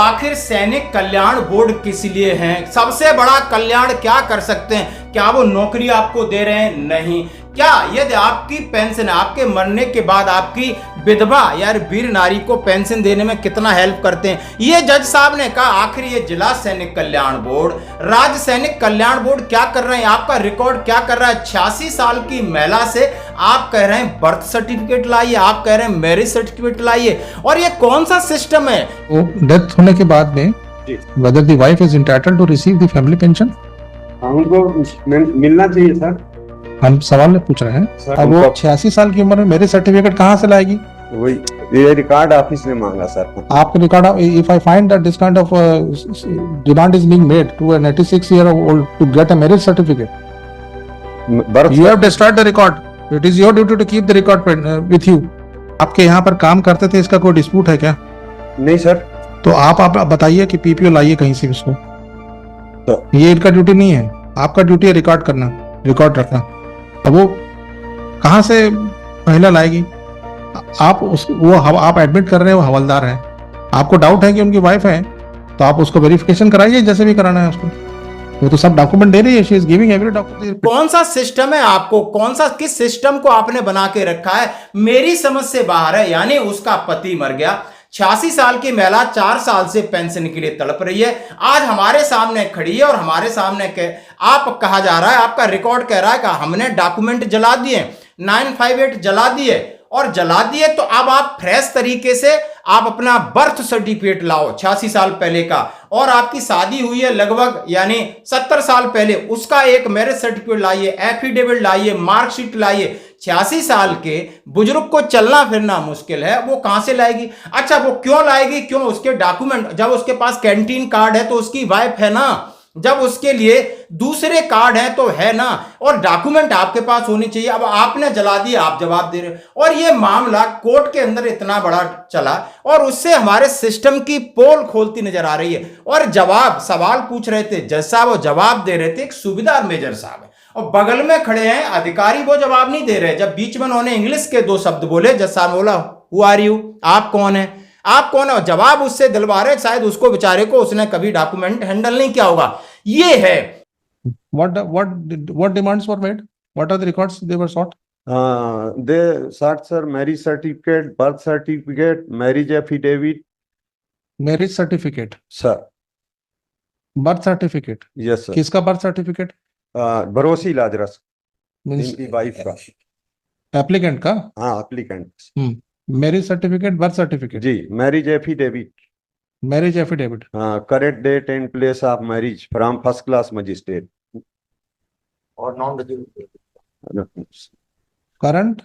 आखिर सैनिक कल्याण बोर्ड किस लिए हैं? सबसे बड़ा कल्याण क्या कर सकते हैं? क्या वो नौकरी आपको दे रहे हैं? नहीं। क्या यदि आपकी पेंशन आपके मरने के बाद आपकी विधवा या वीर नारी को पेंशन देने में कितना हेल्प करते हैं? ये जज साहब ने कहा। आखिर ये जिला सैनिक कल्याण बोर्ड, राज्य सैनिक कल्याण बोर्ड क्या कर रहे हैं? आपका रिकॉर्ड क्या कर रहा है? 86 साल की महिला से आप कह रहे हैं बर्थ सर्टिफिकेट लाइए, आप कह रहे हैं मैरिज सर्टिफिकेट लाइए, और ये कौन सा सिस्टम है? वो डेथ होने के बाद में whether the wife is entitled to receive the family pension? उनको मिलना चाहिए सर। हम सवाल में पूछ रहे हैं। अब वो 86 साल की उम्र में मेरिज सर्टिफिकेट कहाँ से लाएगी? वही ये रिकॉर्ड ऑफिस ने मांगा सर। आपके record, if I find that this kind of demand is being made to an 86-year-old to get a marriage certificate, you have destroyed the record. It is your duty to keep the record with you. आपके यहाँ पर काम करते थे, इसका कोई dispute है क्या? नहीं सर। तो आप बताइए कि पीपीओ लाइए कहीं से इसको। तो ये इनका ड्यूटी नहीं है, आपका ड्यूटी है रिकॉर्ड करना, रिकॉर्ड रखना। अब वो कहाँ से महिला लाएगी? आप एडमिट कर रहे हैं वो हवलदार है, आपको डाउट है कि उनकी वाइफ है, तो आप उसको वेरिफिकेशन कराइए जैसे भी कराना है उसको। वो तो सब डॉक्यूमेंट दे रही है, she is giving every document. कौन सा सिस्टम है आपको? कौन सा, किस सिस्टम को आपने बना के रखा है? मेरी समझ से बाहर है। यानी उसका पति मर गया, 86 साल की महिला 4 साल से पेंशन के लिए तड़प रही है, आज हमारे सामने खड़ी है और हमारे सामने आप कहा जा रहा है, आपका रिकॉर्ड कह रहा है कि हमने डॉक्यूमेंट जला दिए, 958 जला दिए, और जला दिए तो अब आप फ्रेश तरीके से आप अपना बर्थ सर्टिफिकेट लाओ 86 साल पहले का, और आपकी शादी हुई है लगभग यानी 70 साल पहले, उसका एक मैरिज सर्टिफिकेट लाइए, एफिडेविट लाइए, मार्कशीट लाइए। 86 साल के बुजुर्ग को चलना फिरना मुश्किल है, वो कहां से लाएगी? अच्छा, वो क्यों लाएगी? क्यों? उसके डॉक्यूमेंट, जब उसके पास कैंटीन कार्ड है तो उसकी वाइफ है ना, जब उसके लिए दूसरे कार्ड है तो है ना, और डॉक्यूमेंट आपके पास होनी चाहिए। अब आपने जला दिया, आप जवाब दे रहे हो, और ये मामला कोर्ट के अंदर इतना बड़ा चला और उससे हमारे सिस्टम की पोल खोलती नजर आ रही है। और जवाब, सवाल पूछ रहे थे जज साहब, वो जवाब दे रहे थे एक सूबेदार मेजर साहब है, और बगल में खड़े हैं अधिकारी, वो जवाब नहीं दे रहे। जब बीच में उन्होंने इंग्लिश के 2 शब्द बोले, जज साहब बोला हु आर यू, आप कौन है, आप कौन है, जवाब उससे दिलवा रहे, शायद उसको बेचारे को, उसने कभी डॉक्यूमेंट हैंडल नहीं किया होगा। ये है। What demands were made? What are the records they were sought? They sought sir marriage certificate, birth certificate, marriage affidavit. Marriage certificate, Sir. birth certificate. Yes sir. किसका birth certificate? Bharosi Lazarus, Means इनकी wife का। applicant का? हाँ, applicant। Marriage certificate, birth certificate. Ji, marriage affidavit। Marriage affidavit. Correct date and place of marriage from first class magistrate और non registered Current?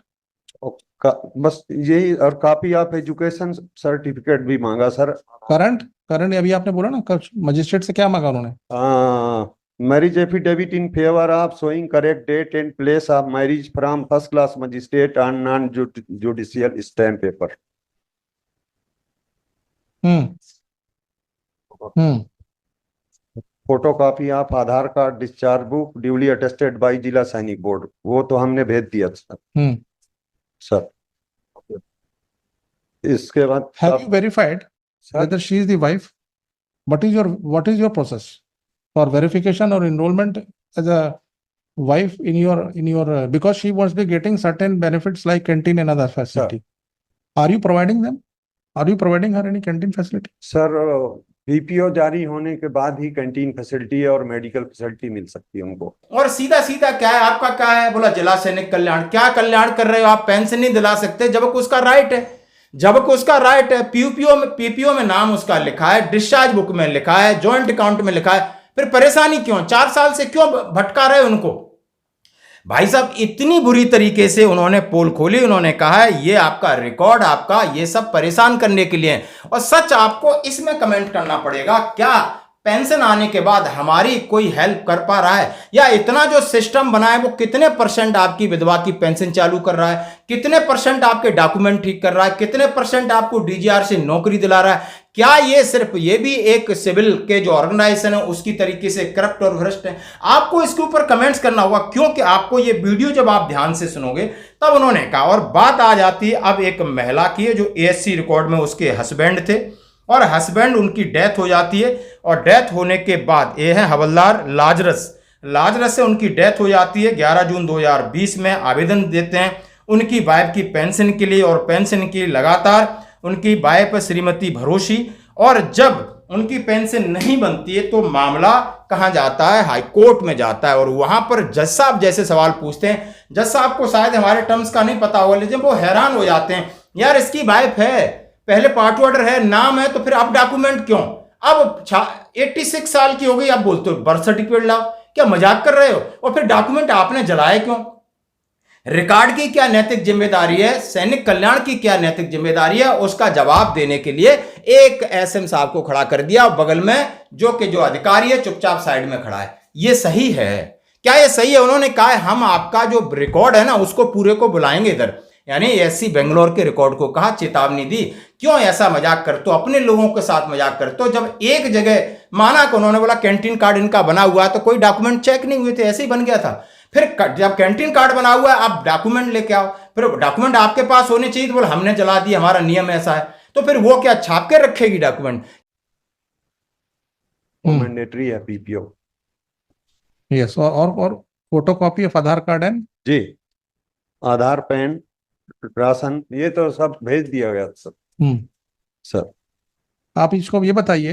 बस यही, और copy of education certificate भी मांगा सर। Current अभी आपने बोला ना, मजिस्ट्रेट से क्या मांगा उन्होंने? Marriage affidavit in favour of showing correct date and place of marriage from first class magistrate on non judicial stamp paper. Photo copy of Aadhaar card, discharge book duly attested by Zila Sainik board, वो तो हमने भेज दिया sir. Sir इसके बाद have you verified whether she is the wife? What is your process for verification or enrollment as a wife in your because she must be getting certain benefits like canteen and other facility. Are you providing them? Are you providing her any canteen facility? Sir BPO जारी होने के बाद ही canteen facility और medical facility मिल सकती है उनको। और सीधा सीधा क्या है आपका, क्या है बोला जिला सैनिक कल्याण, क्या कल्याण कर रहे हो आप? पेंशन नहीं दिला सकते जबकि उसका राइट है, जबकि उसका राइट है। पीपीओ में नाम उसका लिखा है, डिस्चार्ज बुक में लिखा है, जॉइंट अकाउंट में लिखा है, फिर परेशानी क्यों? 4 साल से क्यों भटका रहे उनको? भाई साहब इतनी बुरी तरीके से उन्होंने पोल खोली, उन्होंने कहा है ये आपका रिकॉर्ड, आपका ये सब परेशान करने के लिए। और सच आपको इसमें कमेंट करना पड़ेगा, क्या पेंशन आने के बाद हमारी कोई हेल्प कर पा रहा है? या इतना जो सिस्टम बना है वो कितने % आपकी विधवा की पेंशन चालू कर रहा है, कितने % आपके डॉक्यूमेंट ठीक कर रहा है, कितने % आपको डीजीआर से नौकरी दिला रहा है? क्या ये सिर्फ ये भी एक सिविल के जो ऑर्गेनाइजेशन है उसकी तरीके से करप्ट और भ्रष्ट है? आपको इसके ऊपर कमेंट्स करना होगा, क्योंकि आपको ये वीडियो जब आप ध्यान से सुनोगे तब उन्होंने कहा। और बात आ जाती है अब एक महिला की है जो एएससी रिकॉर्ड में उसके हस्बैंड थे, और हस्बैंड उनकी डेथ हो जाती है। और डेथ होने के बाद ये है हवलदार लाजरस से उनकी डेथ हो जाती है। 11 जून 2020 में आवेदन देते हैं उनकी वाइफ की पेंशन के लिए, और पेंशन की लगातार उनकी वाइफ श्रीमती भरोसी। और जब उनकी पेंशन नहीं बनती है तो मामला कहाँ जाता है, हाई कोर्ट में जाता है। और वहां पर जज साहब जैसे सवाल पूछते हैं, जज साहब को शायद हमारे टर्म्स का नहीं पता होगा, लेकिन वो हैरान हो जाते हैं, यार इसकी वाइफ है, पहले पार्ट ऑर्डर है, नाम है, तो फिर अब डॉक्यूमेंट क्यों? अब 86 साल की हो गई, आप बोलते हो बर्थ सर्टिफिकेट लाओ, क्या मजाक कर रहे हो? और फिर डॉक्यूमेंट आपने जलाए क्यों? रिकॉर्ड की क्या नैतिक जिम्मेदारी है, सैनिक कल्याण की क्या नैतिक जिम्मेदारी है, उसका जवाब देने के लिए एक एसएम साहब को खड़ा कर दिया, बगल में जो अधिकारी है चुपचाप साइड में खड़ा है। ये सही है क्या? ये सही है? उन्होंने कहा हम आपका जो रिकॉर्ड है ना उसको पूरे को बुलाएंगे इधर, यानी एससी बेंगलोर के रिकॉर्ड को कहा, चेतावनी दी, क्यों ऐसा मजाक करते हो, अपने लोगों के साथ मजाक करते हो। जब एक जगह माना कि उन्होंने बोला कैंटीन कार्ड इनका बना हुआ है, तो कोई डॉक्यूमेंट चेक नहीं हुए थे, ऐसे ही बन गया था। फिर जब कैंटीन कार्ड बना हुआ है आप डॉक्यूमेंट लेके आओ, फिर डॉक्यूमेंट आपके पास होने चाहिए, तो बोले हमने जला दिया, हमारा नियम ऐसा है। तो फिर वो क्या छाप के रखेगी डॉक्यूमेंट? मैंडेटरी है पीपीओ। यस, और photo copy of Aadhaar card and जी, आधार, पैन, राशन, ये तो सब भेज दिया गया सर। सर आप इसको ये बताइए,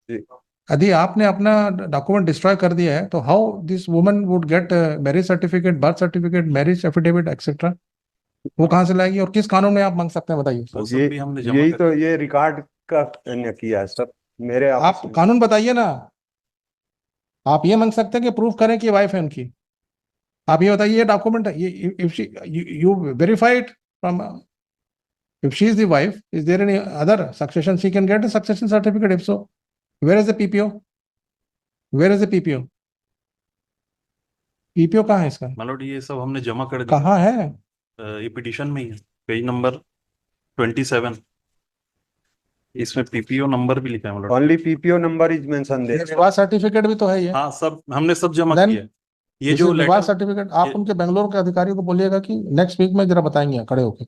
जी, यदि आपने अपना डॉक्यूमेंट डिस्ट्रॉय कर दिया है तो how this woman would get marriage certificate, birth certificate, marriage affidavit etcetera? वो कहाँ से लाएगी और किस कानून में आप मांग सकते हैं, बताइए। यही तो ये रिकॉर्ड का किया है सर मेरे आप कानून बताइए ना। आप ये मांग सकते हैं कि प्रूफ करें कि वाइफ है उनकी। आप ये बताइए डॉक्यूमेंट, ये if she you verified from, if she is the wife, is there any other succession she can get a succession certificate? If so, where is the PPO? Where is the PPO? PPO कहाँ है इसका? मतलब ये सब हमने जमा कर दिया। कहाँ है? ये पिटीशन में ही है, पेज नंबर 27, इसमें पीपीओ नंबर भी लिखा है। मतलब only PPO number is mention there. विवाह सर्टिफिकेट भी तो है ये। हाँ, सब हमने सब जमा Then किया। ये जो विवाह लेटर, सर्टिफिकेट आप उनके बेंगलोर के अधिकारियों को बोलिएगा कि नेक्स्ट वीक में जरा बताएंगे खड़े होके।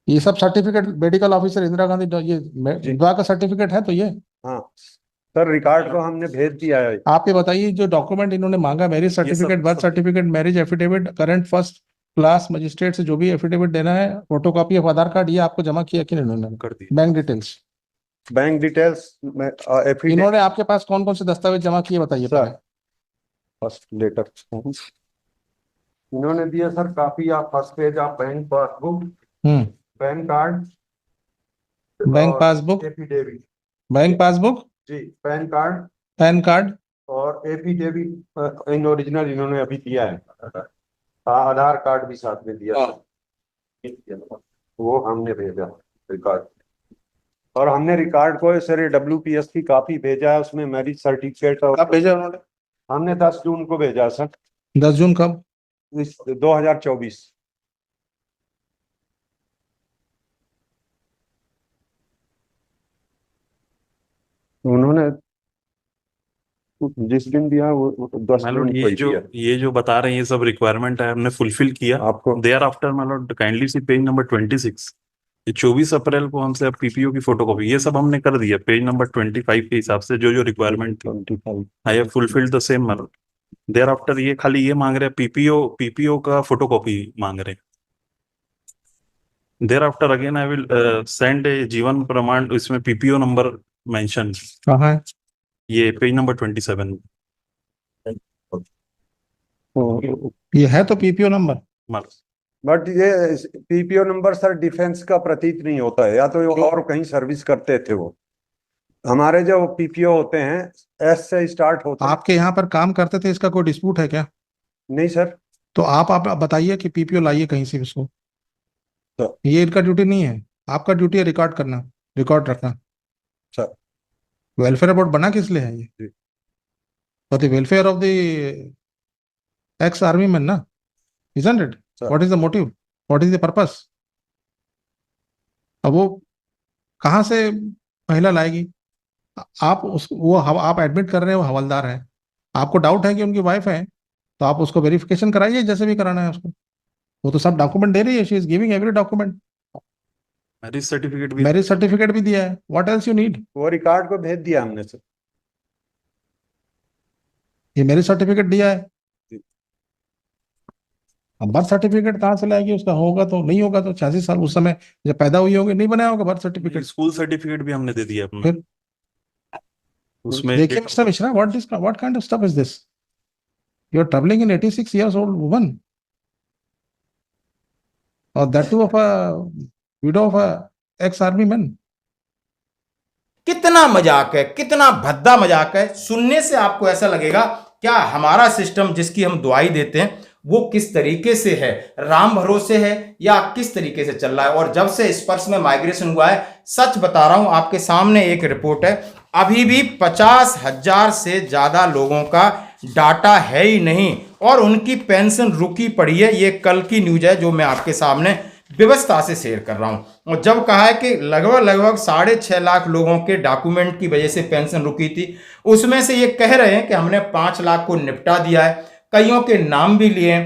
ये सब certificate medical officer Indira Gandhi ये विवाह का सर्टिफिकेट है तो ये। हाँ सर, रिकॉर्ड को हमने भेज दिया है। आप ये बताइए जो डॉक्यूमेंट इन्होंने मांगा, marriage certificate, birth certificate, marriage affidavit, current first class magistrate से जो भी एफिडेविट देना है, फोटोकॉपी ऑफ आधार कार्ड, ये आपको जमा किया कि नहीं इन्होंने? कर दिया। बैंक डिटेल्स, बैंक डिटेल्स इन्होंने आपके पास कौन कौन से दस्तावेज जमा किए बताइए सर। पहले। फर्स्ट लेटर इन्होंने दिया sir, copy of first page of bank passbook, PAN card, bank passbook, affidavit, bank passbook जी, पैन कार्ड, पैन कार्ड और एफिडेविट इन ओरिजिनल इन्होंने अभी दिया है। आधार कार्ड भी साथ में दिया, वो हमने भेजा रिकॉर्ड। और हमने रिकॉर्ड को सर WPS की कॉपी भेजा है, उसमें मैरिज सर्टिफिकेट कब भेजा उन्होंने? हमने 10 जून को भेजा सर। 10 जून कब? 2024। उन्होंने जिस दिन दिया वो 10 जून मतलब को ही दिया। ये जो बता रहे हैं ये सब रिक्वायरमेंट है, हमने फुलफिल किया आपको देयर आफ्टर। मतलब काइंडली सी पेज नंबर 26, ये 24 अप्रैल को हमसे अब पीपीओ की फोटोकॉपी ये सब हमने कर दिया। पेज नंबर 25 के हिसाब से जो रिक्वायरमेंट थी 25 I have fulfilled the same. मतलब देयर आफ्टर ये खाली ये मांग रहे हैं, पीपीओ का फोटोकॉपी मांग रहे हैं। Thereafter again I will send a Jeevan Pramaan, इसमें पीपीओ नंबर मेंशन, कहाँ है? ये पेज नंबर 27। ये है तो पीपीओ नंबर। बट ये पीपीओ नंबर सर डिफेंस का प्रतीत नहीं होता है, या तो और कहीं सर्विस करते थे वो। हमारे जो पीपीओ होते हैं एस से स्टार्ट होते हैं। आपके यहाँ पर काम करते थे, इसका कोई डिस्प्यूट है क्या? नहीं सर। तो आप बताइए कि पीपीओ लाइए कहीं से इसको। तो ये इनका ड्यूटी नहीं है, आपका ड्यूटी है रिकॉर्ड करना, रिकॉर्ड रखना। सर वेलफेयर बोर्ड बना किस लिए है ये? For the welfare of the x army man ना, isn't it? Sir. What is the motive? What is the purpose? अब वो कहाँ से महिला लाएगी? आप एडमिट कर रहे हैं वो हवलदार है, आपको डाउट है कि उनकी वाइफ है, तो आप उसको वेरिफिकेशन कराइए जैसे भी कराना है उसको। वो तो सब डॉक्यूमेंट दे रही है, she is giving every document. Marriage certificate भी मैरिज सर्टिफिकेट भी दिया है, व्हाट एल्स यू नीड? वो रिकॉर्ड को भेज दिया हमने सर। ये मैरिज सर्टिफिकेट दिया है। अब बर्थ सर्टिफिकेट कहाँ से लाएगी? उसका होगा तो नहीं होगा तो 86 साल उस समय जब पैदा हुई होगी नहीं बनाया होगा बर्थ सर्टिफिकेट। स्कूल सर्टिफिकेट भी हमने दे दिया अपना। फिर उसमें देखिए mister Mishra, what kind of stuff is this? You are troubling an 86 years old woman, or that too of a widow of a ex-army man. कितना मजाक है, कितना भद्दा मजाक है। सुनने से आपको ऐसा लगेगा क्या हमारा सिस्टम जिसकी हम दुआई देते हैं वो किस तरीके से है, राम भरोसे है या किस तरीके से चल रहा है। और जब से स्पर्श में माइग्रेशन हुआ है, सच बता रहा हूं, आपके सामने एक रिपोर्ट है, अभी भी 50,000 से ज्यादा लोगों का डाटा है ही नहीं और उनकी पेंशन रुकी पड़ी है। ये कल की न्यूज है जो मैं आपके सामने व्यवस्था से शेयर कर रहा हूं। और जब कहा है कि लगभग 6.5 लाख लोगों के डॉक्यूमेंट की वजह से पेंशन रुकी थी, उसमें से ये कह रहे हैं कि हमने 5 लाख को निपटा दिया है, कईयों के नाम भी लिए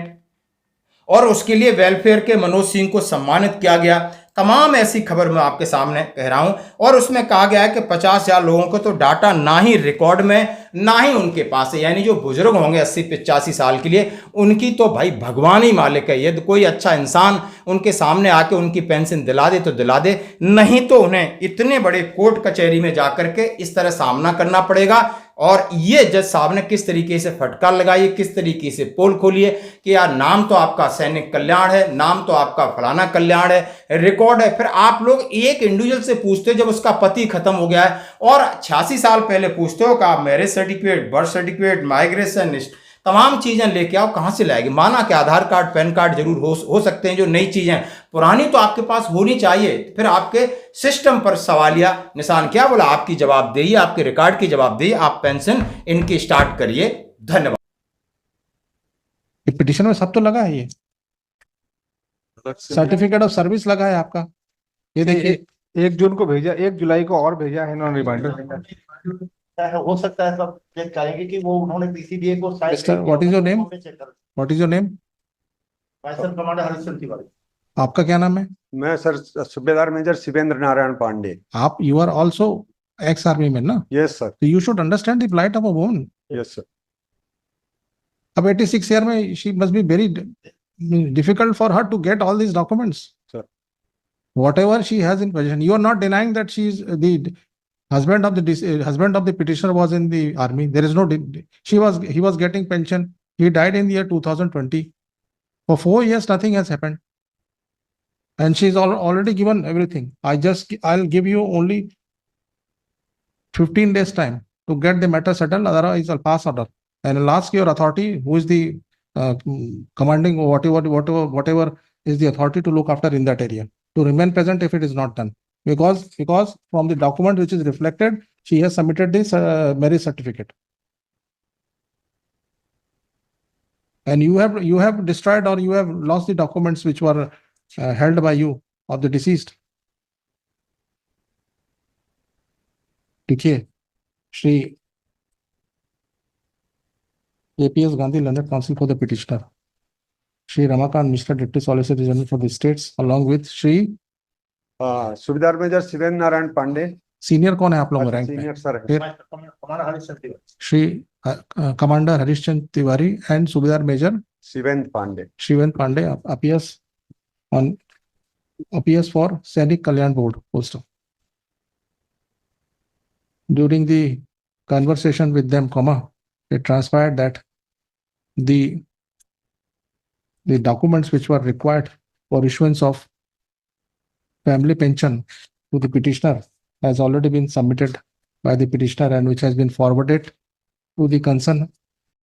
और उसके लिए वेलफेयर के मनोज सिंह को सम्मानित किया गया। तमाम ऐसी खबर मैं आपके सामने कह रहा हूं और उसमें कहा गया है कि 50,000 लोगों को तो डाटा ना ही रिकॉर्ड में ना ही उनके पास है, यानी जो बुजुर्ग होंगे 80-85 साल के लिए उनकी तो भाई भगवान ही मालिक है। यदि कोई अच्छा इंसान उनके सामने आके उनकी पेंशन दिला दे तो दिला दे, नहीं तो उन्हें इतने बड़े कोर्ट कचहरी में जाकर के इस तरह सामना करना पड़ेगा। और ये जज साहब ने किस तरीके से फटकार लगाई, किस तरीके से पोल खोली है कि यार नाम तो आपका सैनिक कल्याण है, नाम तो आपका फलाना कल्याण है, रिकॉर्ड है। फिर आप लोग एक इंडिविजुअल से पूछते हो जब उसका पति खत्म हो गया है और 86 साल पहले पूछते हो कि आप marriage certificate, birth certificate, migration, तमाम चीजें लेके आओ, कहां से लाएगी? माना कि आधार कार्ड, पैन कार्ड जरूर हो सकते हैं जो नई चीजें, पुरानी तो आपके पास होनी चाहिए। फिर आपके सिस्टम पर सवालिया निशान क्या बोला? आपकी जवाबदेही, आपके रिकॉर्ड की जवाबदेही, आप पेंशन इनकी स्टार्ट करिए। धन्यवाद। पिटिशन में सब तो लगा है, ये सर्टिफिकेट ऑफ सर्विस लगा है आपका। ये देखिए 1 जून को भेजा, 1 जुलाई को और भेजा है इन्होंने रिमाइंडर। हो सकता है सब चेक करेंगे कि वो उन्होंने पीसीबीए को शायद Mister, what is your name? What is your name? Vice commander Harishchandra Tiwari. आपका क्या नाम है? मैं सर सूबेदार मेजर शिवेंद्र नारायण पांडे। आप you are also ex army man ना? Yes sir. तो you should understand the plight of a woman. Yes sir. अब 86 ईयर में she must be very difficult for her to get all these documents. Sir. Whatever she has in possession, you are not denying that she is the husband of the petitioner was in the army. There is no, he was getting pension. He died in the year 2020. For 4 years, nothing has happened. And she's already given everything. I'll give you only 15 days time to get the matter settled. Otherwise, I'll pass order. And I'll ask your authority, who is the commanding or whatever is the authority to look after in that area, to remain present if it is not done. Because from the document which is reflected, she has submitted this marriage certificate. And you have destroyed or you have lost the documents which were held by you of the deceased. देखिए Shri APS Gandhi Learned Counsel for the petitioner, Shri Ramakant Mishra, Deputy Solicitor General for the states, along with Shri Subedar Major Shivendra Narayan Pandey. Senior कौन है आप लोगों rank senior sir है। फिर Commander Harishchandra Tiwari. Shri Commander Harishchandra Tiwari and Subedar Major Shivendra Pandey. Shivendra Pandey, APS for Sainik Kalyan Board post. During the conversation with them, it transpired that the documents which were required for issuance of family pension to the petitioner has already been submitted by the petitioner and which has been forwarded to the concerned